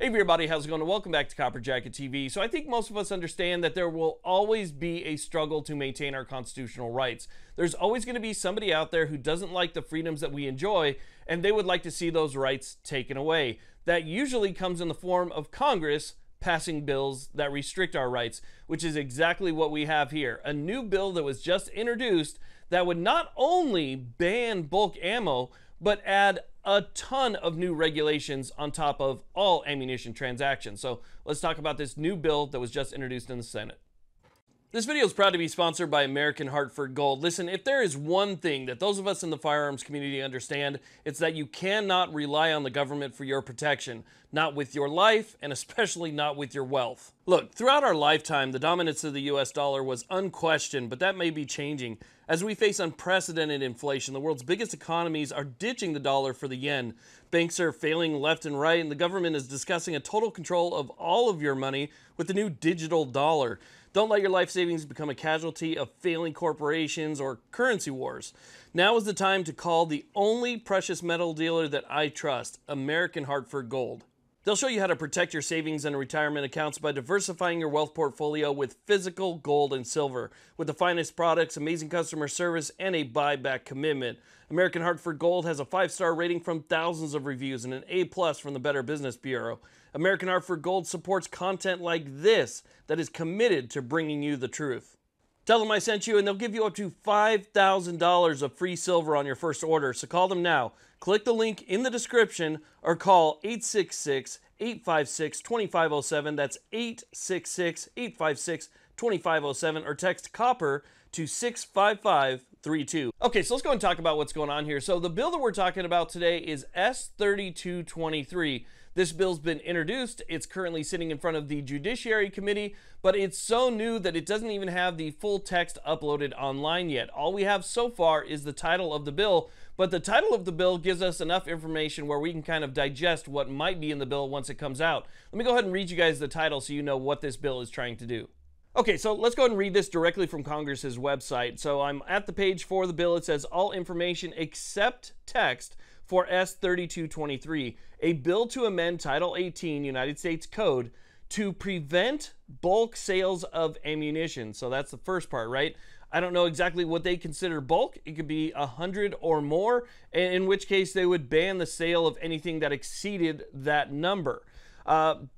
Hey everybody, how's it going? Welcome back to Copper Jacket TV. So I think most of us understand that there will always be a struggle to maintain our constitutional rights. There's always going to be somebody out there who doesn't like the freedoms that we enjoy, and they would like to see those rights taken away. That usually comes in the form of Congress passing bills that restrict our rights, which is exactly what we have here. A new bill that was just introduced that would not only ban bulk ammo, but add a ton of new regulations on top of all ammunition transactions. So let's talk about this new bill that was just introduced in the Senate. This video is proud to be sponsored by American Hartford Gold. Listen, if there is one thing that those of us in the firearms community understand, it's that you cannot rely on the government for your protection. Not with your life, and especially not with your wealth. Look, throughout our lifetime, the dominance of the US dollar was unquestioned, but that may be changing. As we face unprecedented inflation, the world's biggest economies are ditching the dollar for the yen. Banks are failing left and right, and the government is discussing a total control of all of your money with the new digital dollar. Don't let your life savings become a casualty of failing corporations or currency wars. Now is the time to call the only precious metal dealer that I trust, American Hartford Gold. They'll show you how to protect your savings and retirement accounts by diversifying your wealth portfolio with physical gold and silver. With the finest products, amazing customer service, and a buyback commitment. American Hartford Gold has a 5-star rating from thousands of reviews and an A+ from the Better Business Bureau. American Hartford Gold supports content like this that is committed to bringing you the truth. Tell them I sent you and they'll give you up to $5,000 of free silver on your first order, so call them now. Click the link in the description or call 866-856-2507. That's 866-856-2507 or text COPPER to 65532. Okay, so let's go and talk about what's going on here. So the bill that we're talking about today is S3223. This bill's been introduced. It's currently sitting in front of the Judiciary Committee, but it's so new that it doesn't even have the full text uploaded online yet. All we have so far is the title of the bill, but the title of the bill gives us enough information where we can kind of digest what might be in the bill once it comes out. Let me go ahead and read you guys the title so you know what this bill is trying to do. Okay, so let's go ahead and read this directly from Congress's website. So I'm at the page for the bill. It says, all information except text for S3223, a bill to amend Title 18 United States Code to prevent bulk sales of ammunition. So that's the first part, right? I don't know exactly what they consider bulk. It could be 100 or more, in which case they would ban the sale of anything that exceeded that number.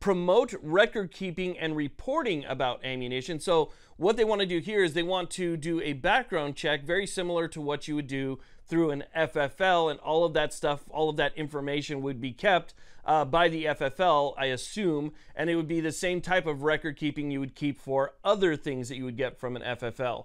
Promote record keeping and reporting about ammunition. So what they want to do here is they want to do a background check very similar to what you would do through an FFL, and all of that stuff, all of that information would be kept by the FFL, I assume, and it would be the same type of record keeping you would keep for other things that you would get from an FFL.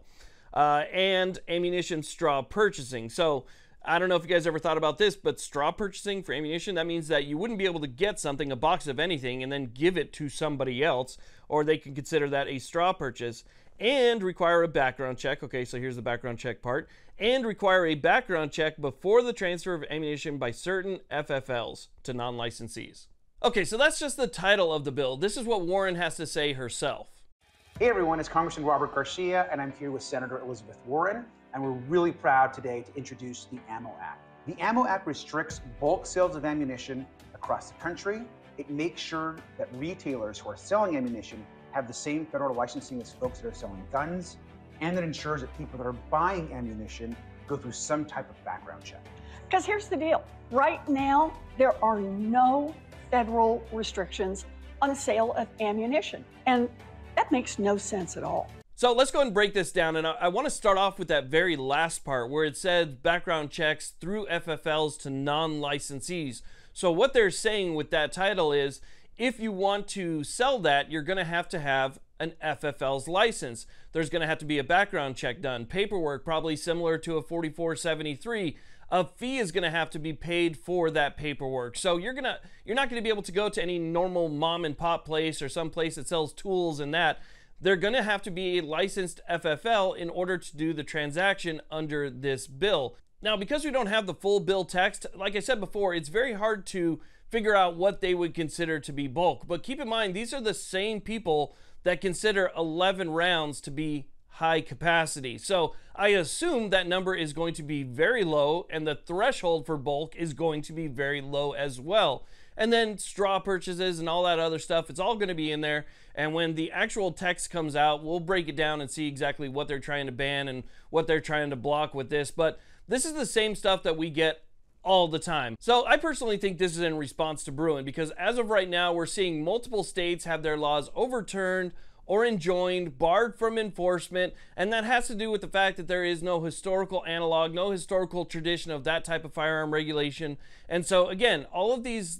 And ammunition straw purchasing. So I don't know if you guys ever thought about this, but straw purchasing for ammunition, that means that you wouldn't be able to get something, a box of anything, and then give it to somebody else, or they can consider that a straw purchase, and require a background check. Okay, so here's the background check part. And require a background check before the transfer of ammunition by certain FFLs to non-licensees. Okay, so that's just the title of the bill. This is what Warren has to say herself. Hey everyone, it's Congressman Robert Garcia, and I'm here with Senator Elizabeth Warren, and we're really proud today to introduce the AMMO Act. The AMMO Act restricts bulk sales of ammunition across the country. It makes sure that retailers who are selling ammunition have the same federal licensing as folks that are selling guns, and it ensures that people that are buying ammunition go through some type of background check. Because here's the deal. Right now, there are no federal restrictions on the sale of ammunition, and that makes no sense at all. So let's go ahead and break this down, and I want to start off with that very last part where it said background checks through FFLs to non-licensees. So what they're saying with that title is, if you want to sell that, you're going to have an FFL's license. There's going to have to be a background check done, paperwork probably similar to a 4473. A fee is going to have to be paid for that paperwork. So you're not going to be able to go to any normal mom and pop place or some place that sells tools and that. They're going to have to be a licensed FFL in order to do the transaction under this bill. Now, because we don't have the full bill text, like I said before, it's very hard to figure out what they would consider to be bulk. But keep in mind, these are the same people that consider 11 rounds to be high capacity. So I assume that number is going to be very low, and the threshold for bulk is going to be very low as well. And then straw purchases and all that other stuff, it's all going to be in there. And when the actual text comes out, we'll break it down and see exactly what they're trying to ban and what they're trying to block with this. But this is the same stuff that we get all the time. So I personally think this is in response to Bruen, because as of right now, we're seeing multiple states have their laws overturned or enjoined, barred from enforcement, and that has to do with the fact that there is no historical analog, no historical tradition of that type of firearm regulation. And so again, all of these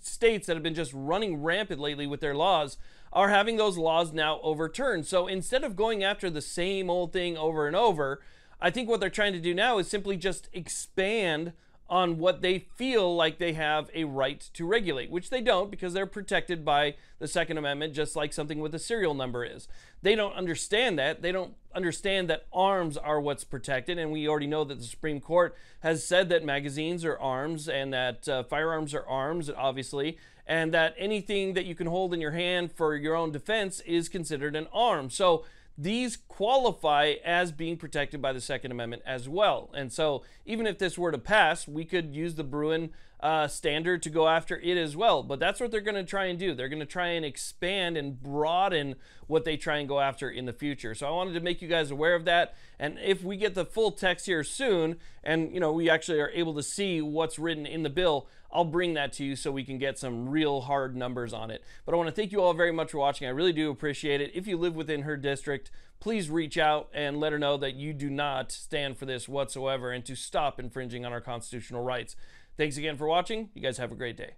states that have been just running rampant lately with their laws are having those laws now overturned. So instead of going after the same old thing over and over, I think what they're trying to do now is simply just expand on what they feel like they have a right to regulate, which they don't, because they're protected by the Second Amendment, just like something with a serial number is. They don't understand that. They don't understand that arms are what's protected, and we already know that the Supreme Court has said that magazines are arms and that firearms are arms, obviously, and that anything that you can hold in your hand for your own defense is considered an arm. So these qualify as being protected by the Second Amendment as well. And so even if this were to pass, we could use the Bruen standard to go after it as well. But that's what they're going to try and do. They're going to try and expand and broaden what they try and go after in the future. So I wanted to make you guys aware of that. And if we get the full text here soon, and we actually are able to see what's written in the bill, I'll bring that to you so we can get some real hard numbers on it. But I want to thank you all very much for watching. I really do appreciate it. If you live within her district, please reach out and let her know that you do not stand for this whatsoever and to stop infringing on our constitutional rights. Thanks again for watching. You guys have a great day.